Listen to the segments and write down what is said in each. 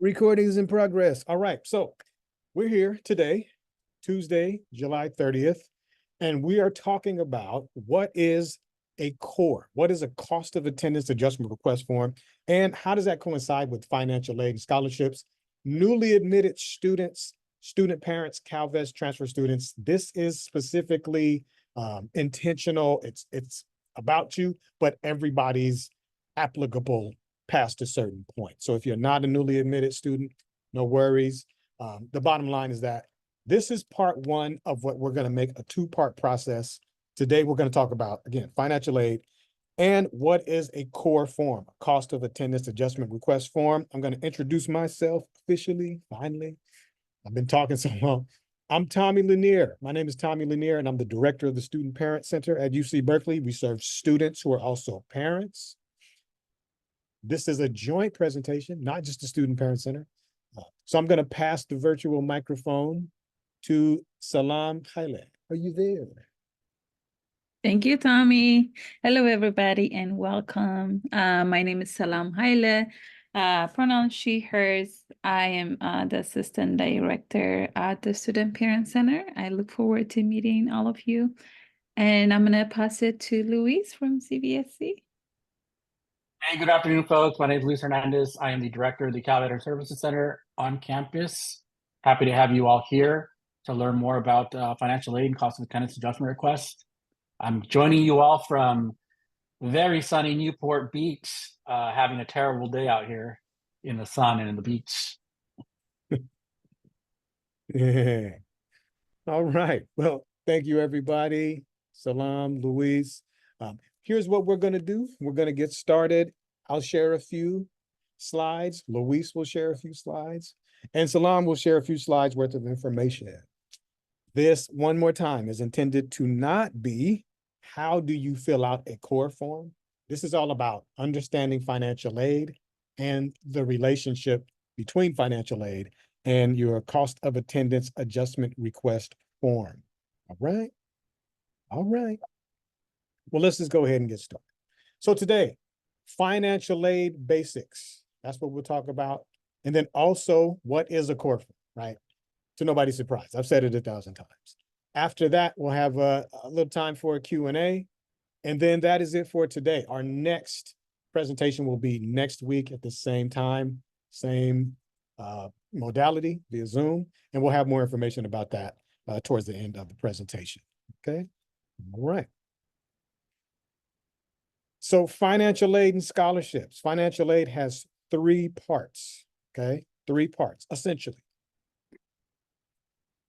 Recording is in progress. All right, so we're here today, Tuesday, July 30th, and we are talking about what is a COAAR, what is a cost of attendance adjustment request form, and how does that coincide with financial aid and scholarships, newly admitted students, student parents, CalVest transfer students. This is specifically intentional. It's about you, but everybody's applicable past a certain point. So if you're not a newly admitted student, no worries. The bottom line is that this is part one of what we're going to make a two-part process. Today, we're going to talk about, again, financial aid and what is a COAAR form, a cost of attendance adjustment request form. I'm going to introduce myself officially, finally. I've been talking so long. I'm Tommy Lanier. My name is Tommy Lanier, and I'm the director of the Student Parent Center at UC Berkeley. We serve students who are also parents. This is a joint presentation, not just the Student Parent Center. So I'm going to pass the virtual microphone to Salam Haile. Are you there? Thank you, Tommy. Hello, everybody, and welcome. My name is Salam Haile. Pronoun she, hers. I am the assistant director at the Student Parent Center. I look forward to meeting all of you. And I'm going to pass it to Luis from CVSC. Hey, good afternoon, folks. My name is Luis Hernandez. I am the director of the Cal Veteran Services Center on campus. Happy to have you all here to learn more about financial aid and cost of attendance adjustment requests. I'm joining you all from very sunny Newport Beach, having a terrible day out here in the sun and in the beach. Yeah. All right. Well, thank you, everybody. Salam, Luis. Here's what we're going to do. We're going to get started. I'll share a few slides. Luis will share a few slides. And Salam will share a few slides worth of information. This, one more time, is intended to not be how do you fill out a COAAR form. This is all about understanding financial aid and the relationship between financial aid and your cost of attendance adjustment request form. All right? All right. Well, let's just go ahead and get started. So today, financial aid basics. That's what we'll talk about. And then also, what is a COAAR form, right? To nobody's surprise. I've said it 1,000 times. After that, we'll have a little time for a Q&A. And then that is it for today. Our next presentation will be next week at the same time, same modality via Zoom. And we'll have more information about that towards the end of the presentation. Okay? All right. So financial aid and scholarships. Financial aid has three parts, okay? Three parts, essentially.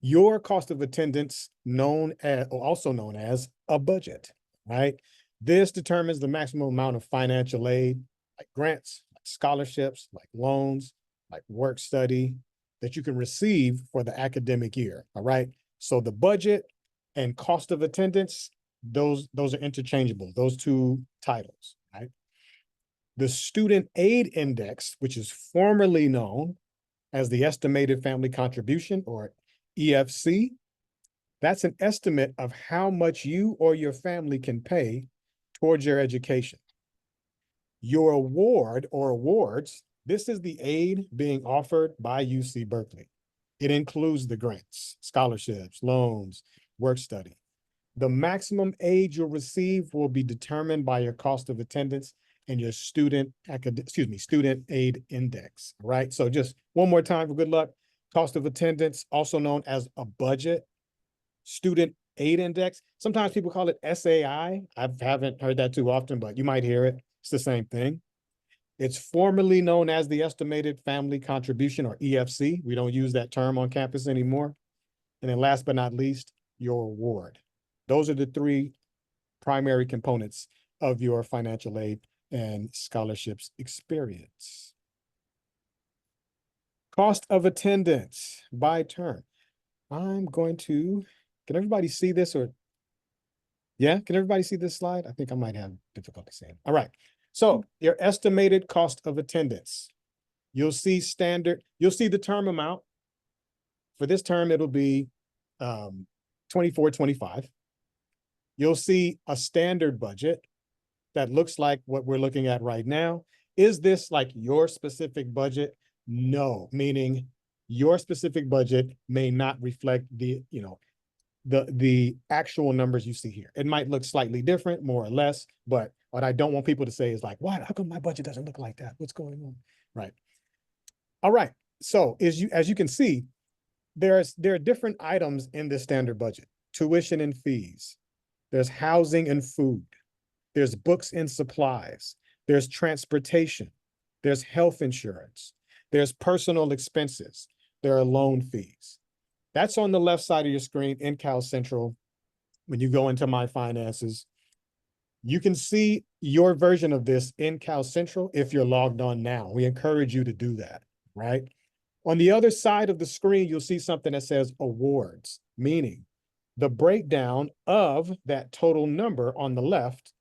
Your cost of attendance, known as, or also known as a budget, right? This determines the maximum amount of financial aid, like grants, like scholarships, like loans, like work study, that you can receive for the academic year, all right? So the budget and cost of attendance, those are interchangeable, those two titles, right? The student aid index, which is formerly known as the estimated family contribution, or EFC, that's an estimate of how much you or your family can pay towards your education. Your award or awards, this is the aid being offered by UC Berkeley. It includes the grants, scholarships, loans, work study. The maximum aid you'll receive will be determined by your cost of attendance and your student aid index, right? So just one more time for good luck. Cost of attendance, also known as a budget. Student aid index. Sometimes people call it SAI. I haven't heard that too often, but you might hear it. It's the same thing. It's formerly known as the estimated family contribution, or EFC. We don't use that term on campus anymore. And then last but not least, your award. Those are the three primary components of your financial aid and scholarships experience. Cost of attendance by term. I'm going to, can everybody see this, or, yeah, can everybody see this slide? I think I might have difficulty seeing. All right, so your estimated cost of attendance. You'll see standard, you'll see the term amount. For this term, it'll be $24.25. You'll see a standard budget that looks like what we're looking at right now. Is this like your specific budget? No, meaning your specific budget may not reflect the, the actual numbers you see here. It might look slightly different, more or less, but what I don't want people to say is like, "What? How come my budget doesn't look like that? What's going on?" Right. All right. So as you can see, there are different items in this standard budget: tuition and fees. There's housing and food. There's books and supplies. There's transportation. There's health insurance. There's personal expenses. There are loan fees. That's on the left side of your screen in Cal Central. When you go into My Finances, you can see your version of this in Cal Central if you're logged on now. We encourage you to do that, right? On the other side of the screen, you'll see something that says awards, meaning the breakdown of that total number on the left,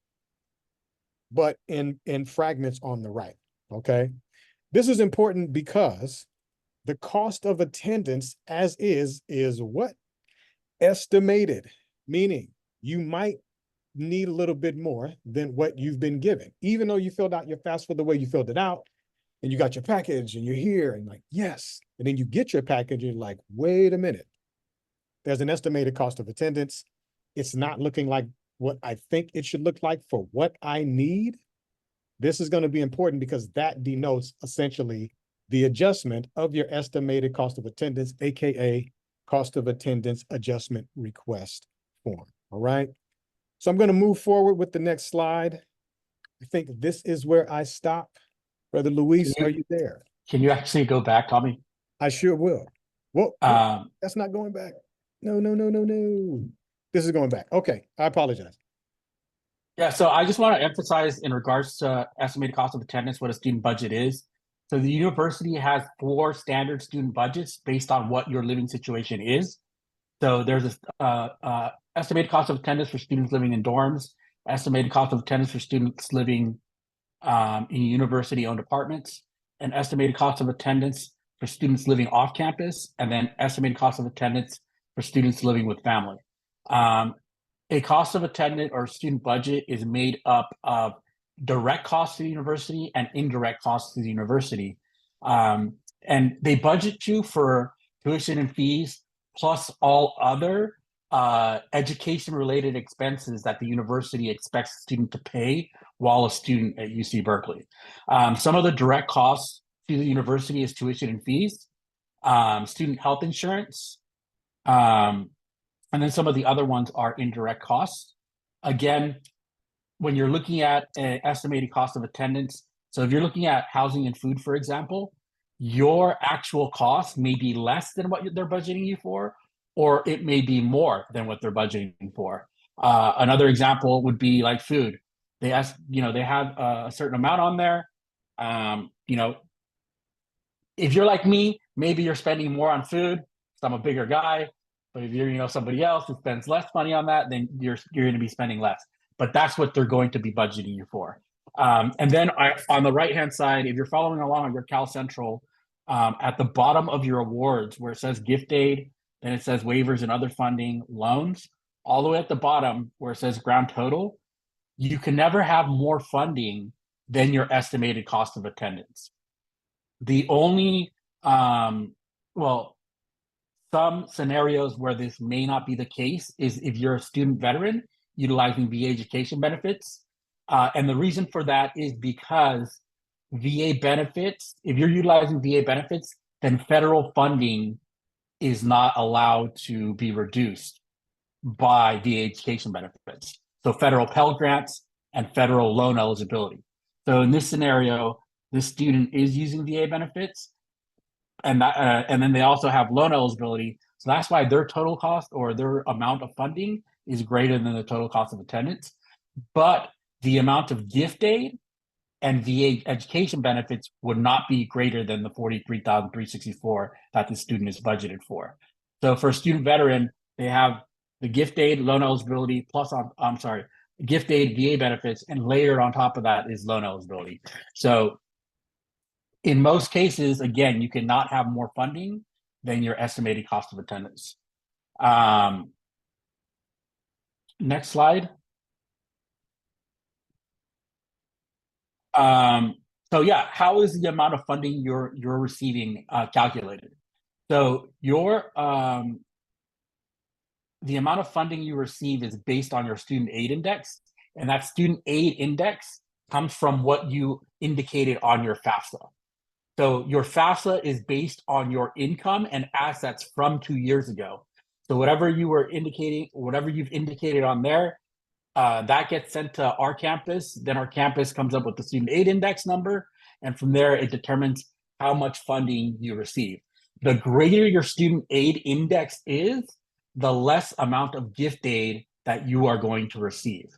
but in fragments on the right, okay? This is important because the cost of attendance as is what? Estimated, meaning you might need a little bit more than what you've been given. Even though you filled out your FAFSA the way you filled it out, and you got your package and you're here and like, yes. And then you get your package and you're like, wait a minute. There's an estimated cost of attendance. It's not looking like what I think it should look like for what I need. This is going to be important because that denotes essentially the adjustment of your estimated cost of attendance, AKA cost of attendance adjustment request form. All right. So I'm going to move forward with the next slide. I think this is where I stop. Brother Luis, are you there? Can you actually go back, Tommy? I sure will. Well, that's not going back. No. This is going back. Okay, I apologize. Yeah, so I just want to emphasize in regards to estimated cost of attendance, what a student budget is. So the university has 4 standard student budgets based on what your living situation is. So there's a estimated cost of attendance for students living in dorms, estimated cost of attendance for students living in university-owned apartments, an estimated cost of attendance for students living off campus, and then estimated cost of attendance for students living with family. A cost of attendance or student budget is made up of direct costs to the university and indirect costs to the university. And they budget you for tuition and fees plus all other education-related expenses that the university expects the student to pay while a student at UC Berkeley. Some of the direct costs to the university is tuition and fees, student health insurance, and then some of the other ones are indirect costs. Again, when you're looking at an estimated cost of attendance, so if you're looking at housing and food, for example, your actual cost may be less than what they're budgeting you for, or it may be more than what they're budgeting for. Another example would be like food. They have a certain amount on there. If you're like me, maybe you're spending more on food. So I'm a bigger guy. But if you're, somebody else who spends less money on that, then you're going to be spending less. But that's what they're going to be budgeting you for. And then on the right-hand side, if you're following along on your Cal Central, at the bottom of your awards where it says gift aid, then it says waivers and other funding, loans, all the way at the bottom where it says ground total, you can never have more funding than your estimated cost of attendance. The only, some scenarios where this may not be the case is if you're a student veteran utilizing VA education benefits. And the reason for that is because VA benefits, if you're utilizing VA benefits, then federal funding is not allowed to be reduced by VA education benefits. So federal Pell Grants and federal loan eligibility. So in this scenario, this student is using VA benefits, and then they also have loan eligibility. So that's why their total cost or their amount of funding is greater than the total cost of attendance. But the amount of gift aid and VA education benefits would not be greater than the $43,364 that the student is budgeted for. So for a student veteran, they have the gift aid, loan eligibility, gift aid, VA benefits, and layered on top of that is loan eligibility. So in most cases, again, you cannot have more funding than your estimated cost of attendance. Next slide. So So yeah, how is the amount of funding you're receiving calculated? So the amount of funding you receive is based on your student aid index, and that student aid index comes from what you indicated on your FAFSA. So your FAFSA is based on your income and assets from 2 years ago. So whatever you've indicated on there, that gets sent to our campus. Then our campus comes up with the student aid index number, and from there it determines how much funding you receive. The greater your student aid index is, the less amount of gift aid that you are going to receive.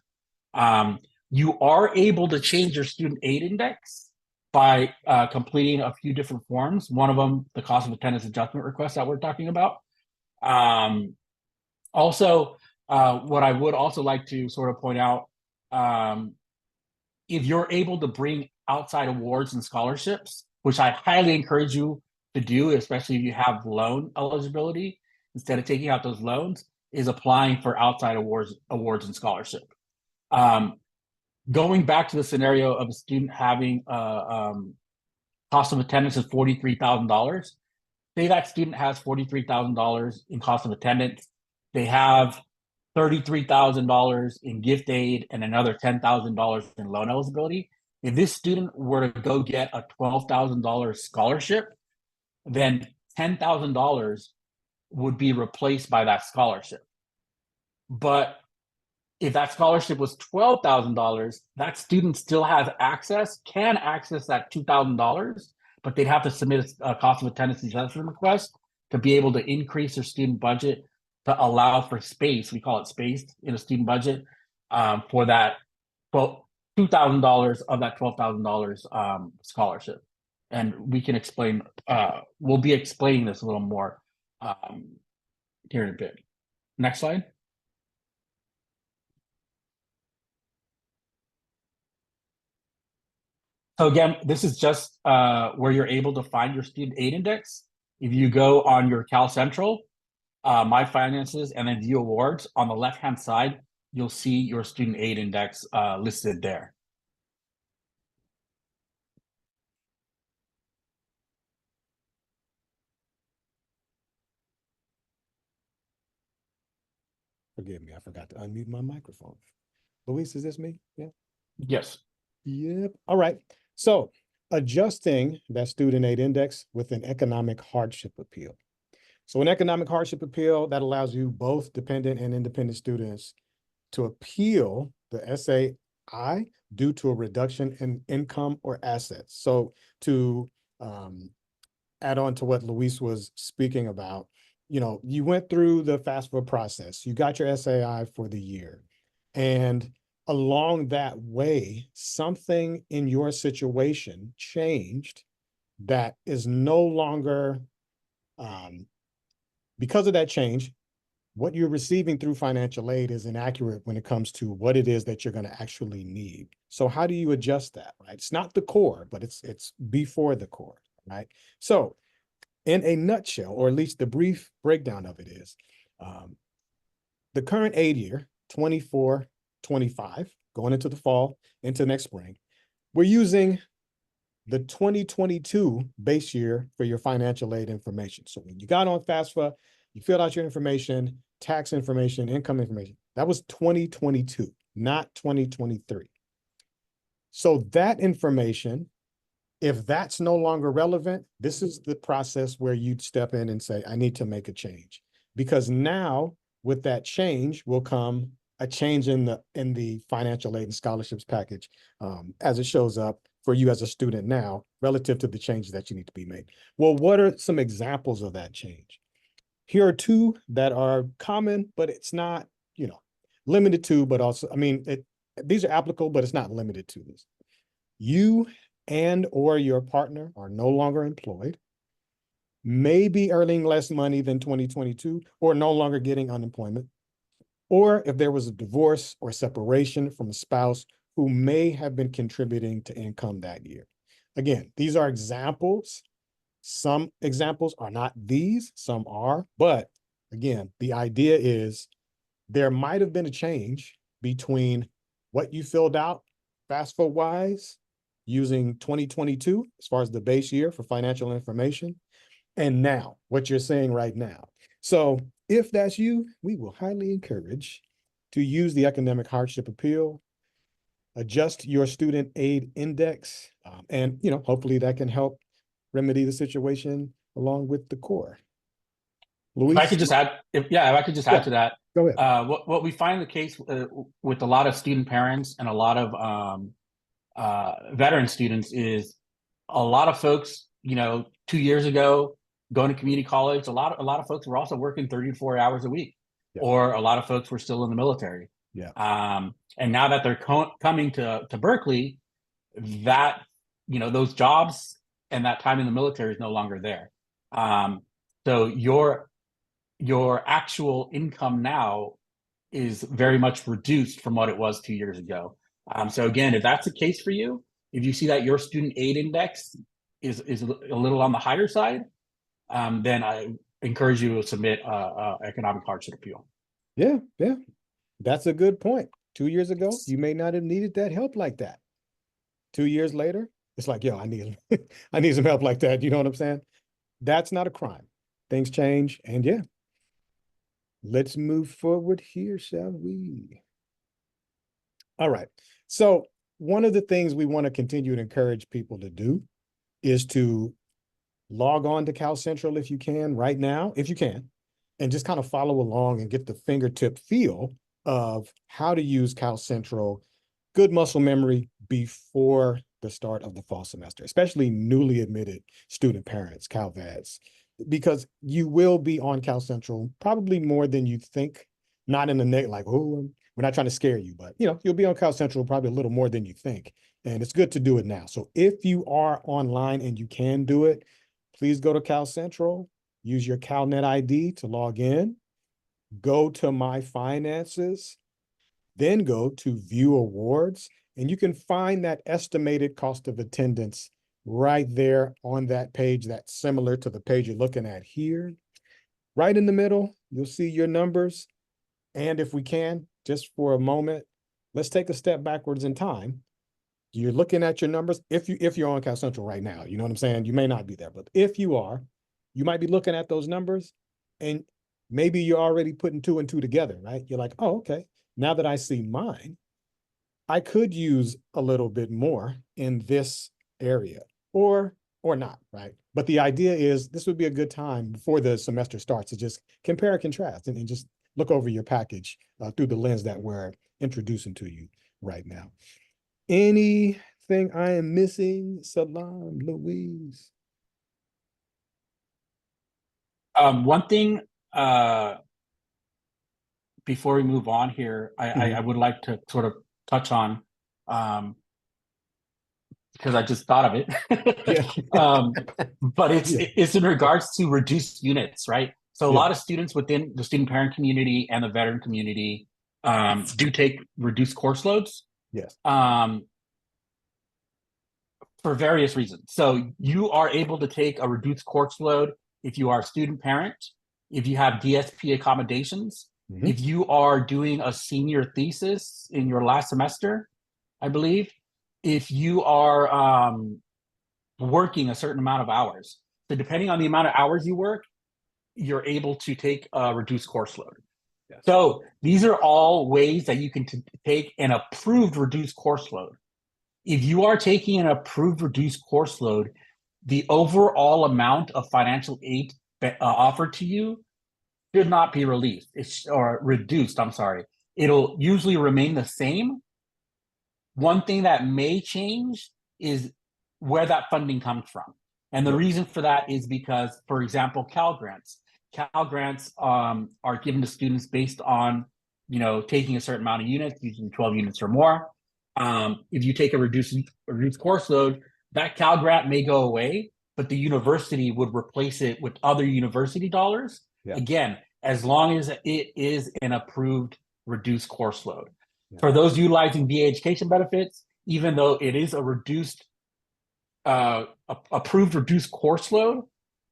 You are able to change your student aid index by completing a few different forms. One of them, the cost of attendance adjustment request that we're talking about. Also, what I would also like to sort of point out, if you're able to bring outside awards and scholarships, which I highly encourage you to do, especially if you have loan eligibility, instead of taking out those loans, is applying for outside awards and scholarship. Going back to the scenario of a student having cost of attendance is $43,000. Say that student has $43,000 in cost of attendance. They have $33,000 in gift aid and another $10,000 in loan eligibility. If this student were to go get a $12,000 scholarship, then $10,000 would be replaced by that scholarship. But if that scholarship was $12,000, that student still can access that $2,000, but they'd have to submit a cost of attendance adjustment request to be able to increase their student budget to allow for space. We call it space in a student budget for that $2,000 of that $12,000 scholarship. And we can explain, we'll be explaining this a little more here in a bit. Next slide. So again, this is just where you're able to find your student aid index. If you go on your Cal Central, My Finances, and then View Awards, on the left-hand side, you'll see your student aid index listed there. Forgive me, I forgot to unmute my microphone. Luis, is this me? Yeah. Yes. Yep. All right. So adjusting that student aid index with an economic hardship appeal. So an economic hardship appeal that allows you, both dependent and independent students, to appeal the SAI due to a reduction in income or assets. So to add on to what Luis was speaking about, you went through the FAFSA process, you got your SAI for the year, and along that way, something in your situation changed that is no longer, because of that change, what you're receiving through financial aid is inaccurate when it comes to what it is that you're going to actually need. So how do you adjust that, right? It's not the COAAR, but it's before the COAAR, right? So in a nutshell, or at least the brief breakdown of it is, the current aid year, 24-25, going into the fall, into next spring, we're using the 2022 base year for your financial aid information. So when you got on FAFSA, you filled out your information, tax information, income information. That was 2022, not 2023. So that information, if that's no longer relevant, this is the process where you'd step in and say, I need to make a change. Because now with that change will come a change in the financial aid and scholarships package as it shows up for you as a student now, relative to the changes that you need to be made. Well, what are some examples of that change? Here are two that are common, but it's not, limited to, but also, these are applicable, but it's not limited to this. You and or your partner are no longer employed, may be earning less money than 2022, or no longer getting unemployment, or if there was a divorce or separation from a spouse who may have been contributing to income that year. Again, these are examples. Some examples are not these, some are, but again, the idea is there might have been a change between what you filled out FAFSA-wise using 2022 as far as the base year for financial information, and now what you're saying right now. So if that's you, we will highly encourage to use the economic hardship appeal, adjust your student aid index, and hopefully that can help remedy the situation along with the COAAR. If Luis? I could just add, if I could just add to that, Go ahead. what we find the case with a lot of student parents and a lot of veteran students is a lot of folks, 2 years ago, going to community college, a lot of folks were also working 30 to 40 hours a week, Yeah. or a lot of folks were still in the military. Yeah. And now that they're coming to Berkeley, that those jobs and that time in the military is no longer there. So your actual income now is very much reduced from what it was 2 years ago. So again, if that's the case for you, if you see that your student aid index is a little on the higher side, then I encourage you to submit economic hardship appeal. Yeah, that's a good point. 2 years ago, you may not have needed that help like that. 2 years later, it's like, yo, I need I need some help like that. You know what I'm saying? That's not a crime. Things change, and yeah. Let's move forward here, shall we? All right. So one of the things we want to continue to encourage people to do is to log on to Cal Central if you can right now, if you can, and just kind of follow along and get the fingertip feel of how to use Cal Central, good muscle memory before the start of the fall semester, especially newly admitted student parents, Cal Vads, because you will be on Cal Central probably more than you think, not in the negative, like, oh, we're not trying to scare you, but you'll be on Cal Central probably a little more than you think. And it's good to do it now. So if you are online and you can do it, please go to Cal Central, use your CalNet ID to log in, go to My Finances, then go to View Awards, and you can find that estimated cost of attendance right there on that page that's similar to the page you're looking at here. Right in the middle, you'll see your numbers. And if we can, just for a moment, let's take a step backwards in time. You're looking at your numbers. If you're on Cal Central right now, you know what I'm saying? You may not be there, but if you are, you might be looking at those numbers and maybe you're already putting two and two together, right? You're like, oh, okay. Now that I see mine, I could use a little bit more in this area or not, right? But the idea is this would be a good time before the semester starts to just compare and contrast and just look over your package through the lens that we're introducing to you right now. Anything I am missing, Salam, Louise? One thing before we move on here, I would like to sort of touch on, because I just thought of it. But it's in regards to reduced units, right? So a lot of students within the student parent community and the veteran community do take reduced course loads. Yes. For various reasons. So you are able to take a reduced course load if you are a student parent, if you have DSP accommodations, if you are doing a senior thesis in your last semester, I believe, if you are working a certain amount of hours. So depending on the amount of hours you work, you're able to take a reduced course load. Yes. So these are all ways that you can take an approved reduced course load. If you are taking an approved reduced course load, the overall amount of financial aid offered to you should not be released or reduced. I'm sorry. It'll usually remain the same. One thing that may change is where that funding comes from. And the reason for that is because, for example, Cal Grants are given to students based on, taking a certain amount of units, usually 12 units or more. If you take a reduced course load, that Cal Grant may go away, but the university would replace it with other university dollars. Yeah. Again, as long as it is an approved reduced course load. Yeah. For those utilizing VA education benefits, even though it is a approved reduced course load,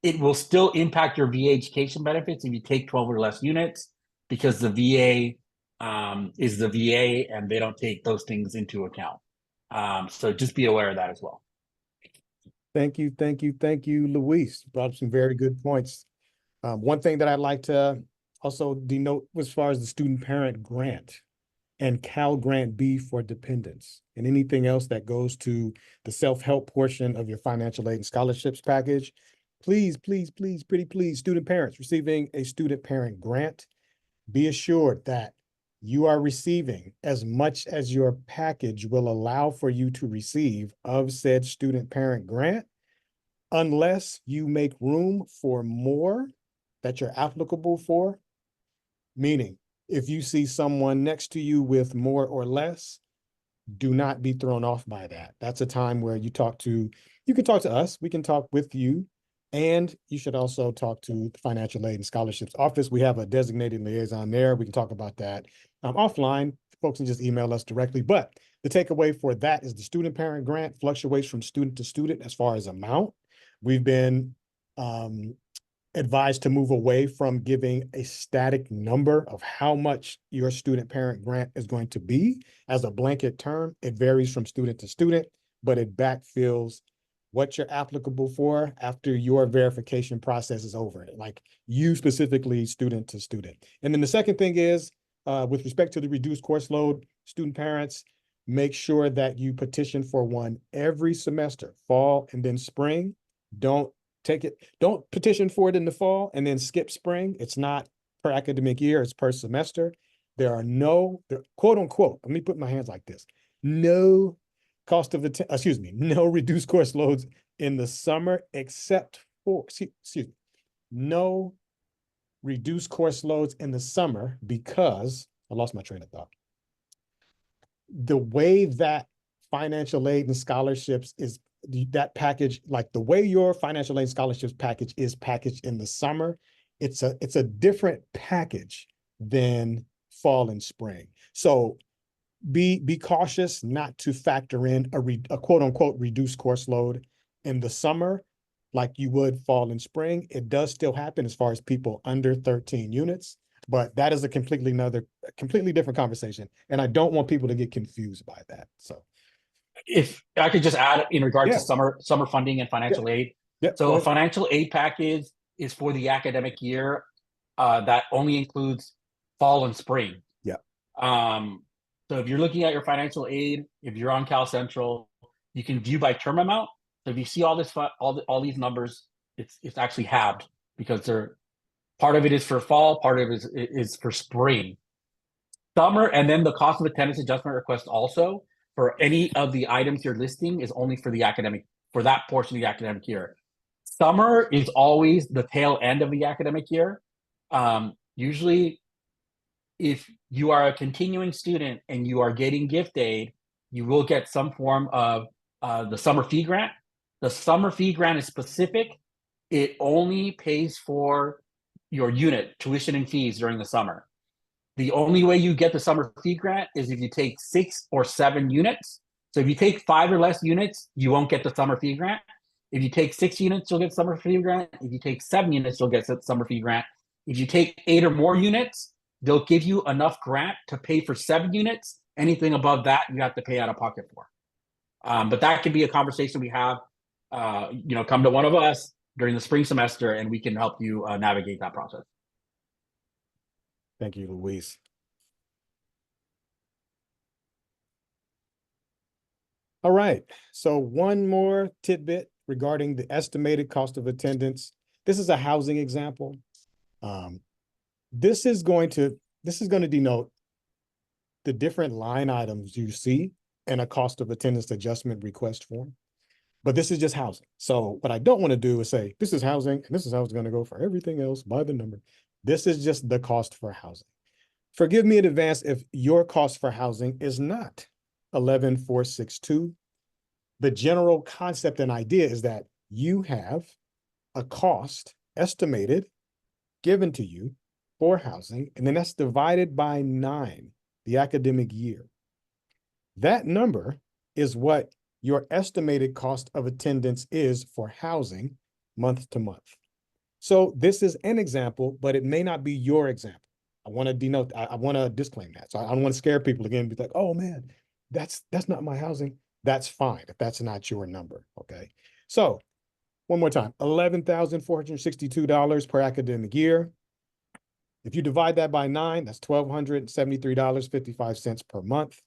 it will still impact your VA education benefits if you take 12 or less units, because the VA is the VA and they don't take those things into account. So just be aware of that as well. Thank you, thank you, thank you, Luis. Brought up some very good points. One thing that I'd like to also denote as far as the student parent grant and Cal Grant B for dependents and anything else that goes to the self-help portion of your financial aid and scholarships package. Please, please, please, pretty please, student parents receiving a student parent grant, be assured that you are receiving as much as your package will allow for you to receive of said student parent grant, unless you make room for more that you're applicable for. Meaning, if you see someone next to you with more or less, do not be thrown off by that. That's a time where you can talk to us, we can talk with you, and you should also talk to the Financial Aid and Scholarships Office. We have a designated liaison there. We can talk about that offline. Folks can just email us directly. But the takeaway for that is the student parent grant fluctuates from student to student as far as amount. We've been advised to move away from giving a static number of how much your student parent grant is going to be as a blanket term. It varies from student to student, but it backfills what you're applicable for after your verification process is over, like you specifically student to student. And then the second thing is, with respect to the reduced course load, student parents, make sure that you petition for one every semester, fall and then spring. Don't petition for it in the fall and then skip spring. It's not per academic year, it's per semester. There are no, quote unquote, let me put my hands like this, no no reduced course loads in the summer except for, no reduced course loads in the summer because, I lost my train of thought. The way that financial aid and scholarships is that package, like the way your financial aid scholarships package is packaged in the summer, it's a different package than fall and spring. So be cautious not to factor in a quote unquote reduced course load in the summer like you would fall and spring. It does still happen as far as people under 13 units, but that is a completely different conversation. And I don't want people to get confused by that. So if I could just add in regard Yeah. to summer funding and financial aid. Yep, So go a ahead. financial aid package is for the academic year that only includes fall and spring. Yeah. So if you're looking at your financial aid, if you're on Cal Central, you can view by term amount. So if you see all this all these numbers, it's actually halved because they're part of it is for fall, part of it is for spring. Summer, and then the cost of attendance adjustment request also for any of the items you're listing is only for that portion of the academic year. Summer is always the tail end of the academic year. Usually, if you are a continuing student and you are getting gift aid, you will get some form of the summer fee grant. The summer fee grant is specific. It only pays for your unit, tuition and fees during the summer. The only way you get the summer fee grant is if you take 6 or 7 units. So if you take 5 or less units, you won't get the summer fee grant. If you take 6 units, you'll get summer fee grant. If you take 7 units, you'll get summer fee grant. If you take 8 or more units, they'll give you enough grant to pay for 7 units. Anything above that, you have to pay out of pocket for. But that can be a conversation we have. Come to one of us during the spring semester, and we can help you navigate that process. Thank you, Luis. All right, so one more tidbit regarding the estimated cost of attendance. This is a housing example. This is going to denote the different line items you see in a cost of attendance adjustment request form. But this is just housing. So what I don't want to do is say, this is housing, and this is how it's going to go for everything else by the number. This is just the cost for housing. Forgive me in advance if your cost for housing is not 11,462. The general concept and idea is that you have a cost estimated given to you for housing, and then that's divided by 9, the academic year. That number is what your estimated cost of attendance is for housing month to month. So this is an example, but it may not be your example. I want to disclaim that. So I don't want to scare people again and be like, oh man, that's not my housing. That's fine if that's not your number, okay? So one more time, $11,462 per academic year. If you divide that by 9, that's $1,273.55 per month.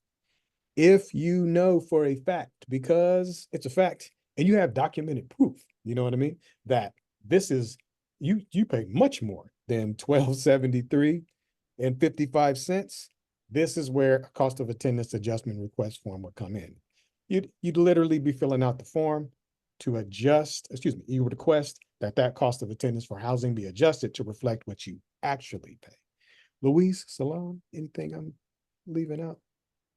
If you know for a fact, because it's a fact, and you have documented proof, you know what I mean, that this is, you pay much more than $1,273.55. This is where a cost of attendance adjustment request form would come in. You'd literally be filling out the form to adjust, you would request that cost of attendance for housing be adjusted to reflect what you actually pay. Luis, Salam, anything I'm leaving out?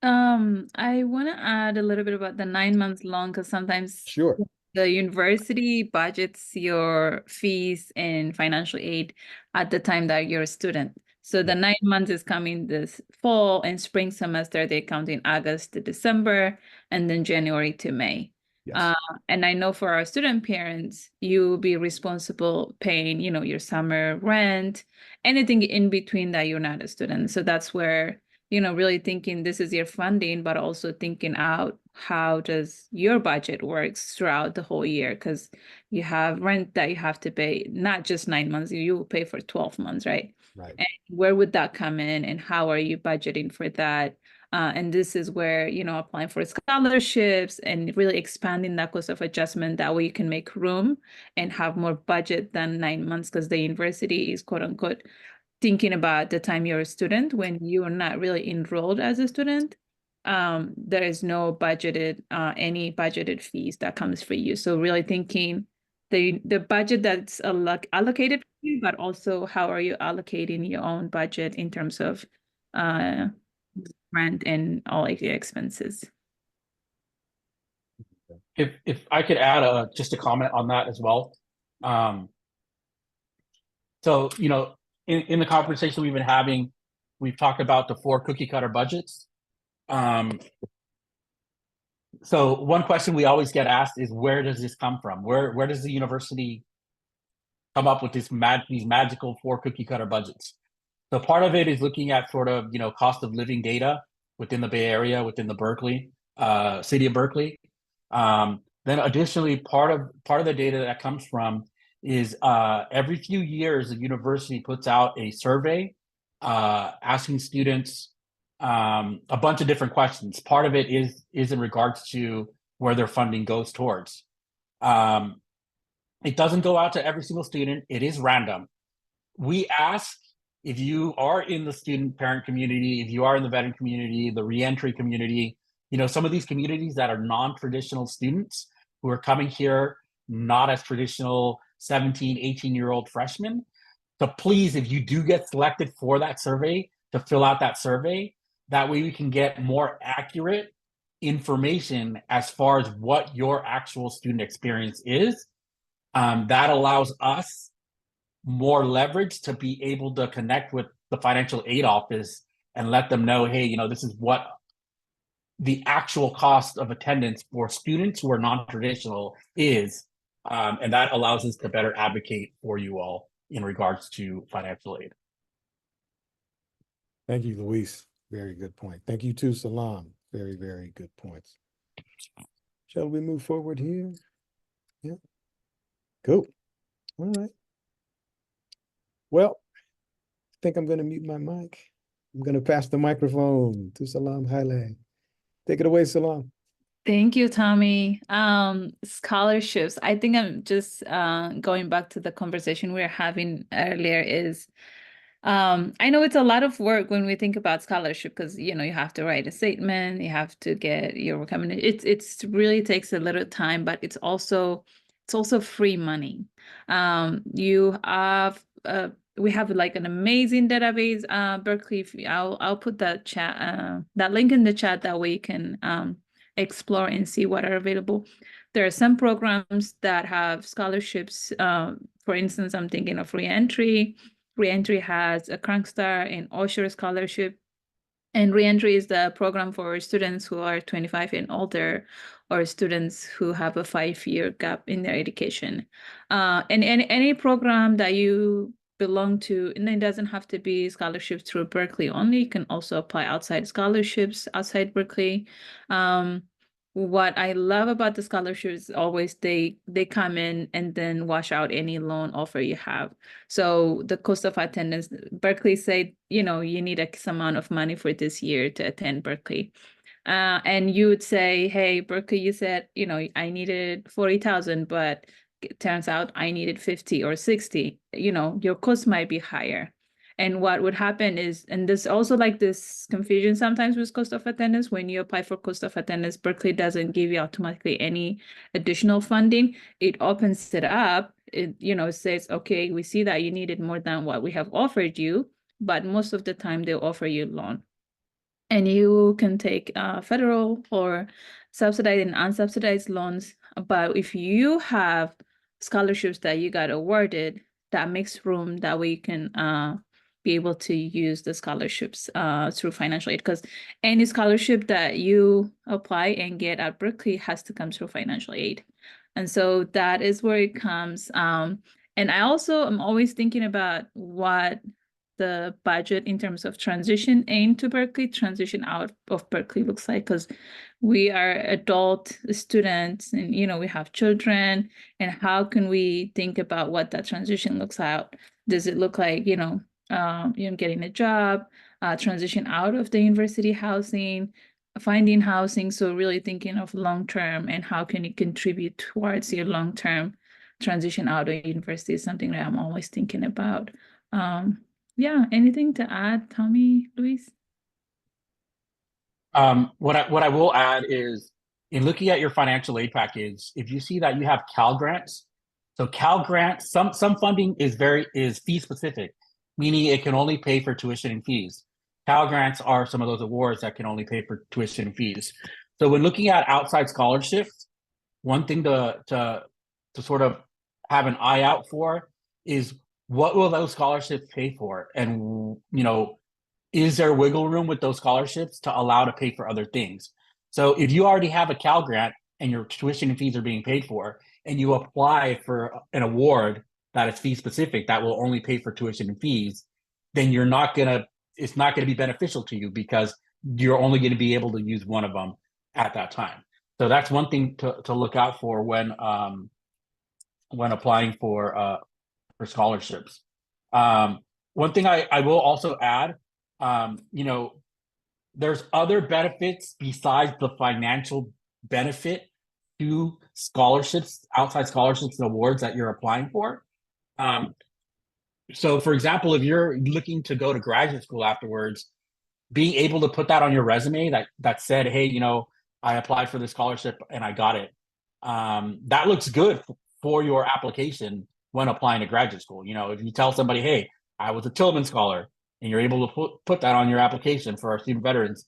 I want to add a little bit about the 9 months long, because sometimes Sure. the university budgets your fees and financial aid at the time that you're a student. So the 9 months is coming this fall, and spring semester, they count in August to December, and then January to May. Yes. And I know for our student parents, you will be responsible paying, your summer rent, anything in between that you're not a student. So that's where, really thinking this is your funding, but also thinking out how does your budget works throughout the whole year, because you have rent that you have to pay, not just 9 months, you will pay for 12 months, right? Right. And where would that come in, and how are you budgeting for that? And this is where, applying for scholarships and really expanding that cost of adjustment. That way you can make room and have more budget than 9 months, because the university is quote unquote thinking about the time you're a student when you are not really enrolled as a student. There is no budgeted, any budgeted fees that comes for you. So really thinking the budget that's allocated for you, but also how are you allocating your own budget in terms of rent and all of your expenses. If I could add just a comment on that as well. So, in the conversation we've been having, we've talked about the 4 cookie cutter budgets. So one question we always get asked is, where does this come from? Where does the university come up with these magical 4 cookie cutter budgets? So part of it is looking at sort of, cost of living data within the Bay Area, within the city of Berkeley. Then additionally, part of the data that comes from is every few years, the university puts out a survey asking students a bunch of different questions. Part of it is in regards to where their funding goes towards. It doesn't go out to every single student. It is random. We ask, if you are in the student parent community, if you are in the veteran community, the reentry community, some of these communities that are non-traditional students who are coming here not as traditional 17, 18-year-old freshmen. So please, if you do get selected for that survey, to fill out that survey, that way we can get more accurate information as far as what your actual student experience is. That allows us more leverage to be able to connect with the financial aid office and let them know, hey, this is what the actual cost of attendance for students who are non-traditional is. And that allows us to better advocate for you all in regards to financial aid. Thank you, Luis. Very good point. Thank you too, Salam. Very, very good points. Shall we move forward here? Yeah. Cool. All right. Well, I think I'm going to mute my mic. I'm going to pass the microphone to Salam Haile. Take it away, Salam. Thank you, Tommy. Scholarships. I think I'm just going back to the conversation we were having earlier is, I know it's a lot of work when we think about scholarship, because you have to write a statement, you have to get your recommendation. It's really takes a little time, but it's also free money. You have we have like an amazing database, Berkeley. I'll put that link in the chat, that way you can explore and see what are available. There are some programs that have scholarships. For instance, I'm thinking of Reentry. Reentry has a Crankstar and Osher scholarship. And Reentry is the program for students who are 25 and older, or students who have a 5-year gap in their education. And any program that you belong to, and it doesn't have to be scholarships through Berkeley only. You can also apply outside scholarships outside Berkeley. what I love about the scholarships is always they come in and then wash out any loan offer you have. So the cost of attendance, Berkeley said, you know, you need X amount of money for this year to attend Berkeley. And you would say, hey, Berkeley, you said, you know, I needed 40,000, but it turns out I needed 50 or 60, you know, your cost might be higher. And what would happen is, and there's also like this confusion sometimes with cost of attendance. When you apply for cost of attendance, Berkeley doesn't give you automatically any additional funding. It opens it up. It, you know, says, okay, we see that you needed more than what we have offered you, but most of the time they'll offer you loan. And you can take federal or subsidized and unsubsidized loans. But if you have scholarships that you got awarded, that makes room that we can be able to use the scholarships through financial aid, because any scholarship that you apply and get at Berkeley has to come through financial aid. And so that is where it comes. And I also am always thinking about what the budget in terms of transition into Berkeley, transition out of Berkeley looks like, because we are adult students and, you know, we have children, and how can we think about what that transition looks like? Does it look like, you know, getting a job, transition out of the university housing, finding housing? So really thinking of long-term and how can it contribute towards your long-term transition out of university is something that I'm always thinking about. Yeah, anything to add, Tommy, Luis? What I will add is, in looking at your financial aid package, if you see that you have Cal grants, so Cal grants, some funding is fee specific, meaning it can only pay for tuition and fees. Cal grants are some of those awards that can only pay for tuition and fees. So when looking at outside scholarships, one thing to sort of have an eye out for is, what will those scholarships pay for? And, you know, is there wiggle room with those scholarships to allow to pay for other things? So if you already have a Cal grant and your tuition and fees are being paid for, and you apply for an award that is fee specific that will only pay for tuition and fees, then it's not gonna be beneficial to you, because you're only going to be able to use one of them at that time. So that's one thing to look out for when applying for scholarships. One thing I will also add, you know, there's other benefits besides the financial benefit to scholarships, outside scholarships and awards that you're applying for. So for example, if you're looking to go to graduate school afterwards, being able to put that on your resume that said, hey, you know, I applied for this scholarship and I got it. That looks good for your application when applying to graduate school. You know, if you tell somebody, hey, I was a Tillman scholar, and you're able to put that on your application for our student veterans,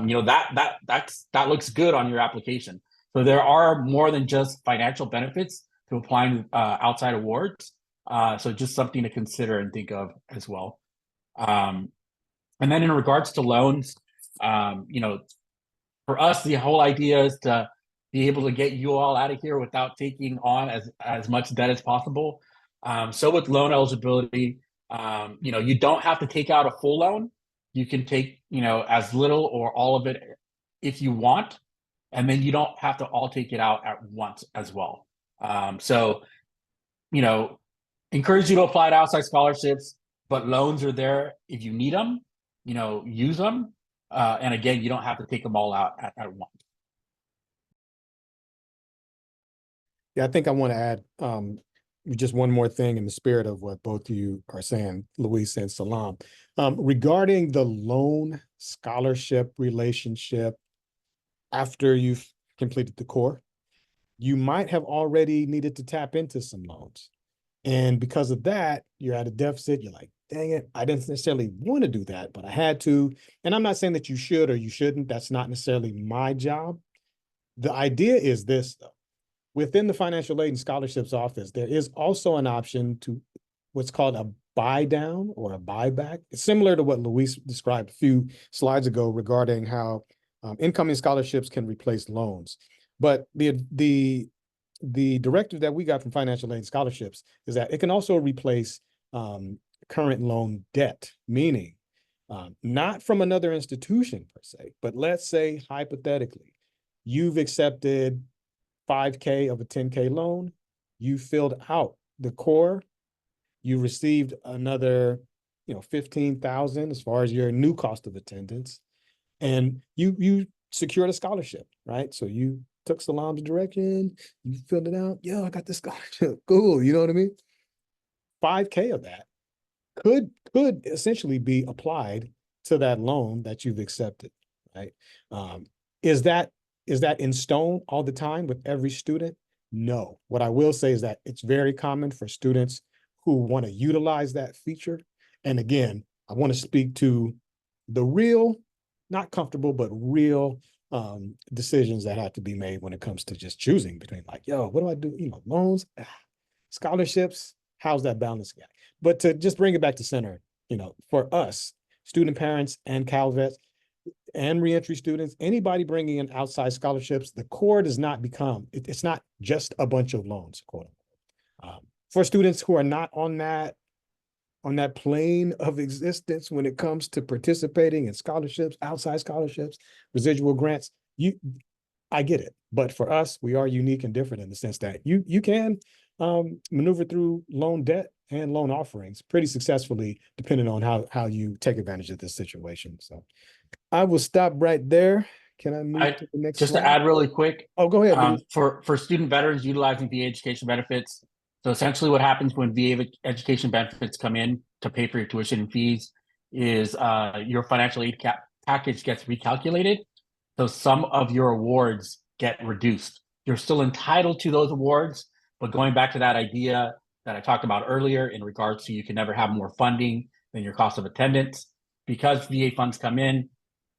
you know, that looks good on your application. So there are more than just financial benefits to applying outside awards. So just something to consider and think of as well. And then in regards to loans, you know, for us, the whole idea is to be able to get you all out of here without taking on as much debt as possible. So with loan eligibility, you know, you don't have to take out a full loan. You can take, you know, as little or all of it if you want, and then you don't have to all take it out at once as well. So, you know, encourage you to apply to outside scholarships, but loans are there if you need them. You know, use them. And again, you don't have to take them all out at once. Yeah, I think I want to add just one more thing in the spirit of what both of you are saying, Luis and Salam. Regarding the loan scholarship relationship after you've completed the COAAR, you might have already needed to tap into some loans. And because of that, you're at a deficit. You're like, dang it, I didn't necessarily want to do that, but I had to. And I'm not saying that you should or you shouldn't. That's not necessarily my job. The idea is this, though. Within the Financial Aid and Scholarships Office, there is also an option to what's called a buy down or a buyback. It's similar to what Luis described a few slides ago regarding how incoming scholarships can replace loans. But the directive that we got from Financial Aid and Scholarships is that it can also replace current loan debt, meaning not from another institution per se, but let's say hypothetically, you've accepted 5K of a 10K loan, you filled out the COAAR, you received another, 15,000 as far as your new cost of attendance, and you secured a scholarship, right? So you took Salam's direction, you filled it out. Yeah, I got this scholarship. Cool. You know what I mean? 5K of that could essentially be applied to that loan that you've accepted, right? Is that in stone all the time with every student? No. What I will say is that it's very common for students who want to utilize that feature. And again, I want to speak to the real, not comfortable, but real decisions that have to be made when it comes to just choosing between like, yo, what do I do? Loans, scholarships, how's that balance? But to just bring it back to center, for us, student parents and CalVets and reentry students, anybody bringing in outside scholarships, the core does not become, it's not just a bunch of loans, quote unquote. For students who are not on that plane of existence when it comes to participating in scholarships, outside scholarships, residual grants, I get it. But for us, we are unique and different in the sense that you can maneuver through loan debt and loan offerings pretty successfully, depending on how you take advantage of this situation. So I will stop right there. Can I move to the next Just slide? to add really quick, Oh, go ahead. for student veterans utilizing VA education benefits. So essentially what happens when VA education benefits come in to pay for your tuition and fees is your financial aid package gets recalculated. So some of your awards get reduced. You're still entitled to those awards, but going back to that idea that I talked about earlier in regards to you can never have more funding than your cost of attendance, because VA funds come in,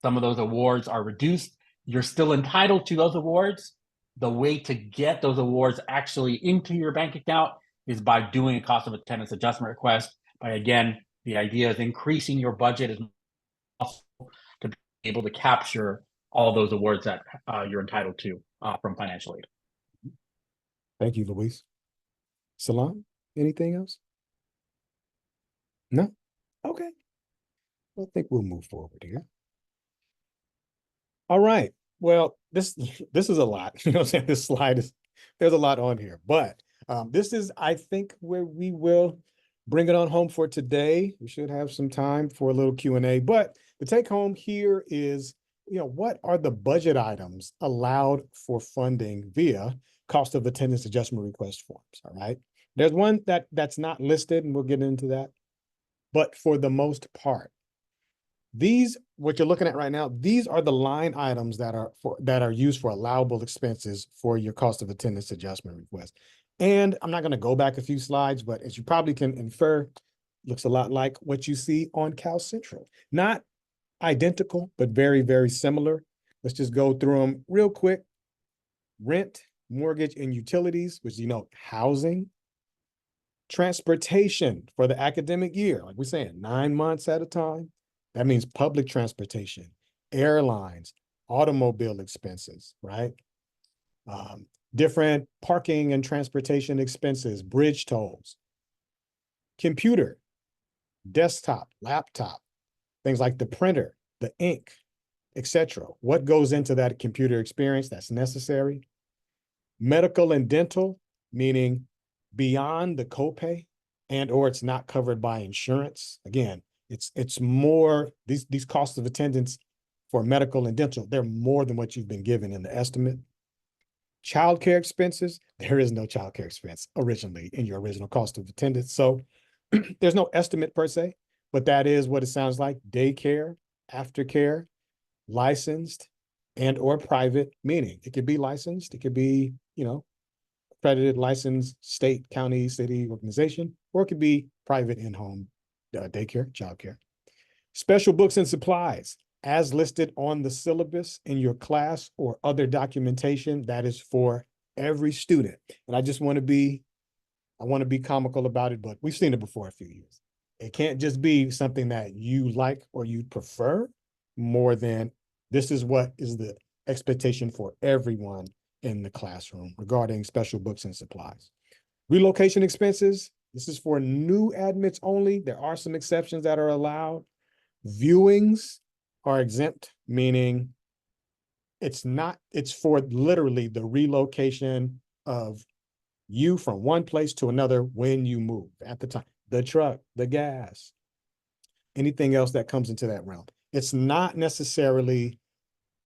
some of those awards are reduced. You're still entitled to those awards. The way to get those awards actually into your bank account is by doing a cost of attendance adjustment request. By again, the idea is increasing your budget as possible to be able to capture all those awards that you're entitled to from financial aid. Thank you, Luis. Salam, anything else? No? Okay. I think we'll move forward here. All right. Well, this is a lot. You know what I'm saying? This slide there's a lot on here, but this is, I think, where we will bring it on home for today. We should have some time for a little Q&A, but the take home here is, what are the budget items allowed for funding via cost of attendance adjustment request forms? All right. There's one that's not listed, and we'll get into that. But for the most part, what you're looking at right now, these are the line items that are used for allowable expenses for your cost of attendance adjustment request. And I'm not going to go back a few slides, but as you probably can infer, looks a lot like what you see on Cal Central. Not identical, but very, very similar. Let's just go through them real quick. Rent, mortgage, and utilities, which housing. Transportation for the academic year, like we're saying, 9 months at a time. That means public transportation, airlines, automobile expenses, right? Different parking and transportation expenses, bridge tolls, computer, desktop, laptop, things like the printer, the ink, etc. What goes into that computer experience that's necessary? Medical and dental, meaning beyond the copay or it's not covered by insurance. Again, it's more, these costs of attendance for medical and dental, they're more than what you've been given in the estimate. Childcare expenses, there is no childcare expense originally in your original cost of attendance. So there's no estimate per se, but that is what it sounds like. Daycare, aftercare, licensed and or private, meaning it could be licensed, it could be, accredited, licensed state, county, city organization, or it could be private in-home daycare, childcare. Special books and supplies, as listed on the syllabus in your class or other documentation, that is for every student. And I want to be comical about it, but we've seen it before a few years. It can't just be something that you like or you prefer more than this is what is the expectation for everyone in the classroom regarding special books and supplies. Relocation expenses, this is for new admits only. There are some exceptions that are allowed. Viewings are exempt, meaning it's for literally the relocation of you from one place to another when you move at the time, the truck, the gas, anything else that comes into that realm. It's not necessarily,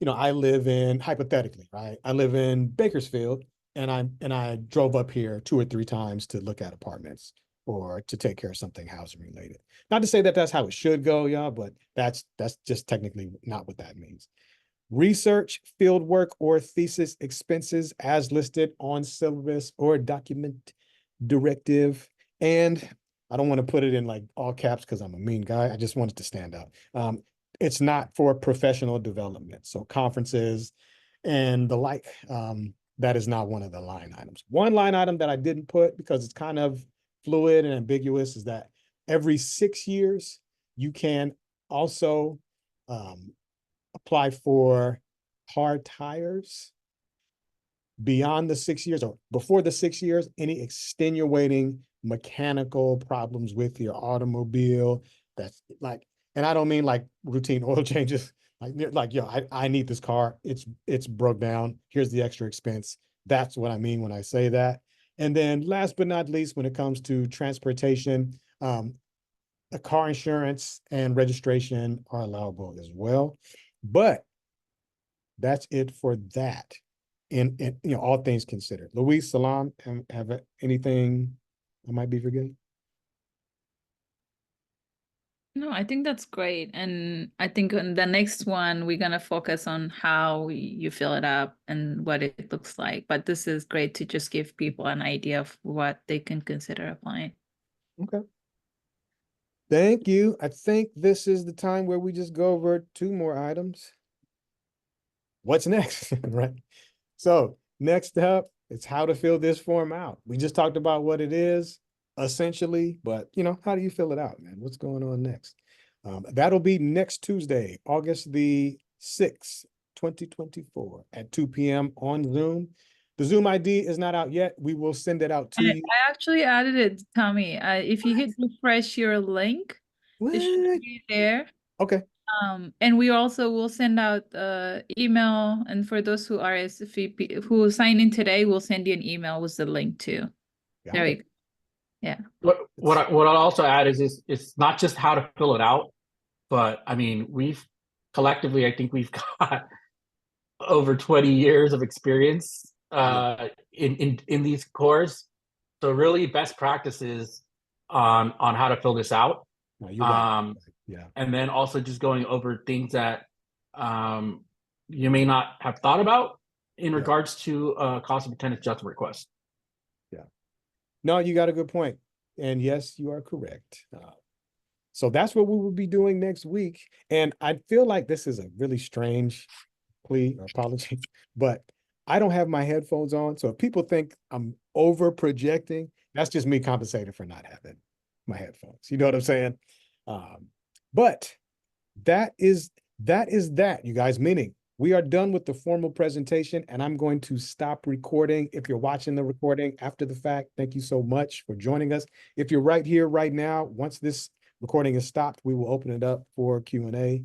I live in, hypothetically, right? I live in Bakersfield and I drove up here 2 or 3 times to look at apartments or to take care of something housing related. Not to say that that's how it should go, y'all, but that's just technically not what that means. Research, field work, or thesis expenses as listed on syllabus or document directive. And I don't want to put it in like all caps because I'm a mean guy. I just want it to stand out. It's not for professional development. So conferences and the like, that is not one of the line items. One line item that I didn't put because it's kind of fluid and ambiguous is that every 6 years, you can also apply for hard tires beyond the 6 years or before the 6 years, any extenuating mechanical problems with your automobile. That's like, and I don't mean like routine oil changes, like, yo, I need this car. It's broke down. Here's the extra expense. That's what I mean when I say that. And then last but not least, when it comes to transportation, a car insurance and registration are allowable as well. But that's it for that. In all things considered. Luis, Salam, have anything I might be forgetting? No, I think that's great. And I think in the next one, we're going to focus on how you fill it up and what it looks like. But this is great to just give people an idea of what they can consider applying. Okay. Thank you. I think this is the time where we just go over 2 more items. What's next? Right. So next up, it's how to fill this form out. We just talked about what it is essentially, but how do you fill it out, man? What's going on next? That'll be next Tuesday, August the 6th, 2024 at 2 p.m. on Zoom. The Zoom ID is not out yet. We will send it out to you. I actually added it, Tommy. If you hit refresh your link, it should be there. Okay. And we also will send out email, and for those who RSVP who sign in today, we'll send you an email with the link too. There we go. Yeah. What I'll also add is it's not just how to fill it out, but I mean we've collectively, I think we've got over 20 years of experience in these cores. So really best practices on how to fill this out. No, you're right. Yeah. And then also just going over things that you may not have thought about in regards to cost of attendance adjustment request. Yeah. No, you got a good point. And yes, you are correct. So that's what we will be doing next week. And I feel like this is a really strange plea or apology, but I don't have my headphones on. So if people think I'm over projecting, that's just me compensating for not having my headphones. You know what I'm saying? But that is that, you guys, meaning we are done with the formal presentation and I'm going to stop recording. If you're watching the recording after the fact, thank you so much for joining us. If you're right here, right now, once this recording is stopped, we will open it up for Q&A.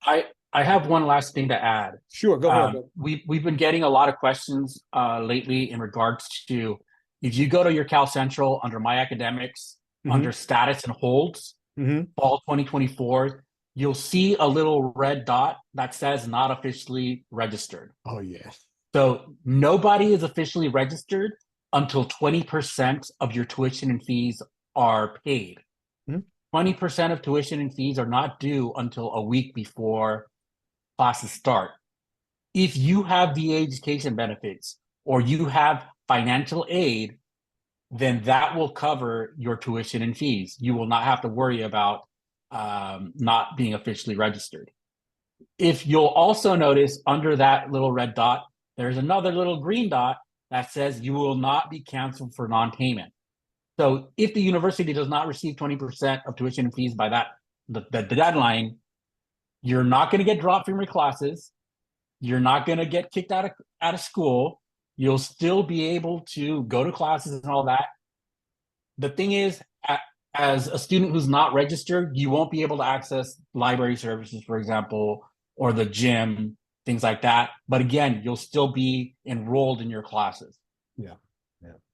I have one last thing to add. Sure, go ahead. We've been getting a lot of questions lately in regards to if you go to your Cal Central under My Academics, under status and holds, fall 2024, you'll see a little red dot that says not officially registered. Oh, yeah. So nobody is officially registered until 20% of your tuition and fees are paid. 20% of tuition and fees are not due until a week before classes start. If you have VA education benefits or you have financial aid, then that will cover your tuition and fees. You will not have to worry about not being officially registered. If you'll also notice under that little red dot, there's another little green dot that says you will not be canceled for non-payment. So if the university does not receive 20% of tuition and fees by the deadline, you're not going to get dropped from your classes. You're not going to get kicked out of school. You'll still be able to go to classes and all that. The thing is, as a student who's not registered, you won't be able to access library services, for example, or the gym, things like that. But again, you'll still be enrolled in your classes. Yeah.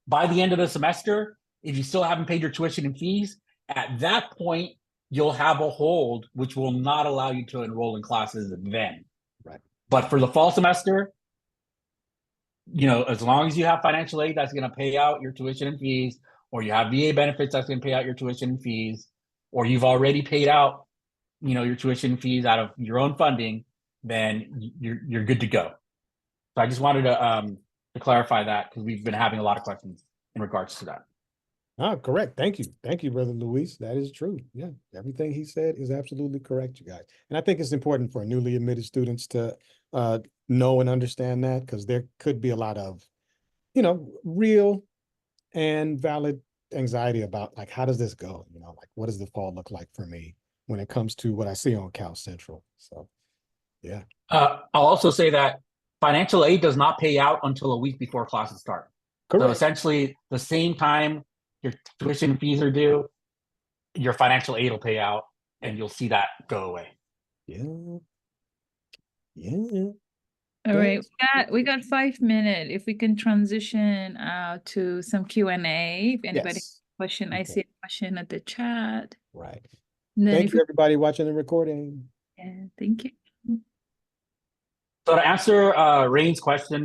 By the end of the semester, if you still haven't paid your tuition and fees, at that point, you'll have a hold, which will not allow you to enroll in classes then. Right. But for the fall semester, as long as you have financial aid that's going to pay out your tuition and fees, or you have VA benefits that's going to pay out your tuition and fees, or you've already paid out, your tuition and fees out of your own funding, then you're good to go. So I just wanted to clarify that, because we've been having a lot of questions in regards to that. Ah, correct. Thank you, Brother Luis. That is true. Yeah, everything he said is absolutely correct, you guys. And I think it's important for newly admitted students to know and understand that, because there could be a lot of, real and valid anxiety about, like, how does this go? Like, what does the fall look like for me when it comes to what I see on Cal Central? So, yeah. I'll also say that financial aid does not pay out until a week before classes start. Correct. So essentially, the same time your tuition and fees are due, your financial aid will pay out, and you'll see that go away. Yeah. All right, we got 5 minutes. If we can transition to some Q&A. If anybody has a question, I see a question at the chat. Right. And then Thank you, everybody watching the recording. Yeah, thank you. So to answer Rain's question,